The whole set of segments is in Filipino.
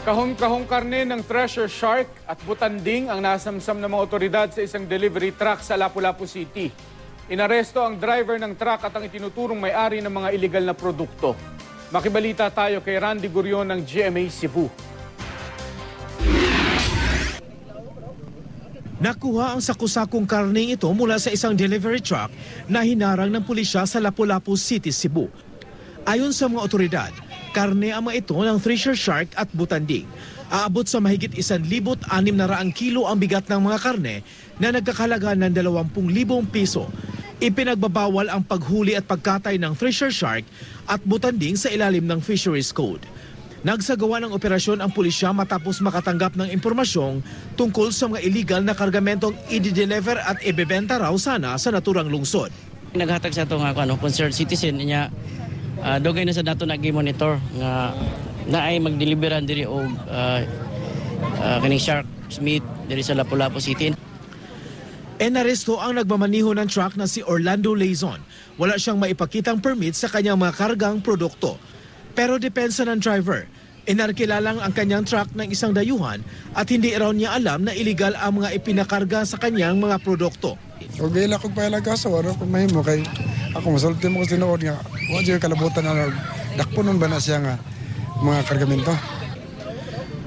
Kahong-kahong karne ng treasure shark at butanding ang nasamsam ng mga otoridad sa isang delivery truck sa Lapu-Lapu City. Inaresto ang driver ng truck at ang itinuturong may-ari ng mga iligal na produkto. Makibalita tayo kay Randy Gurion ng GMA Cebu. Nakuha ang saku-sakong karning ito mula sa isang delivery truck na hinarang ng pulisya sa Lapu-Lapu City, Cebu. Ayon sa mga otoridad, karne ang mga ito ng treasure shark at butanding. Aabot sa mahigit 1,600 kilo ang bigat ng mga karne na nagkakahalaga ng 20,000 piso. Ipinagbabawal ang paghuli at pagkatay ng treasure shark at butanding sa ilalim ng Fisheries Code. Nagsagawa ng operasyon ang pulisya matapos makatanggap ng impormasyong tungkol sa mga illegal na kargamentong i-deliver at ibebenta raw sana sa naturang lungsod. Naghatag sa itong concerned citizen niya, dugay na sa dato nag-monitor nga naay magdeliveran diri og kaning shark meat diri sa Lapu-Lapu City. Enaresto ang nagmamaniho ng truck na si Orlando Lazon. Wala siyang maipakitang permit sa kanyang mga kargang produkto. Pero depensa ng driver, inarkilalang ang kanyang truck ng isang dayuhan at hindi raw niya alam na iligal ang mga ipinakarga sa kanyang mga produkto. Huwag gila kong pailagaso, ano kung mahimo kay ako masulti mo ko sinuod nga. Huwag siya kalabutan na dakpunon ba na siya nga mga kargamento.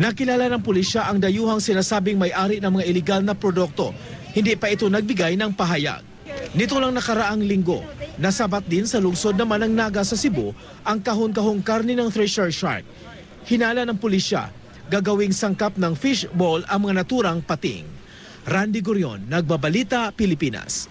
Nakilala ng pulisya ang dayuhang sinasabing may-ari ng mga iligal na produkto. Hindi pa ito nagbigay ng pahayag. Nito lang nakaraang linggo, nasabat din sa lungsod naman ng Naga sa Cebu ang kahon-kahong karne ng treasure shark. Hinala ng pulisya, gagawing sangkap ng fishball ang mga naturang pating. Randy Gurion, Nagbabalita, Pilipinas.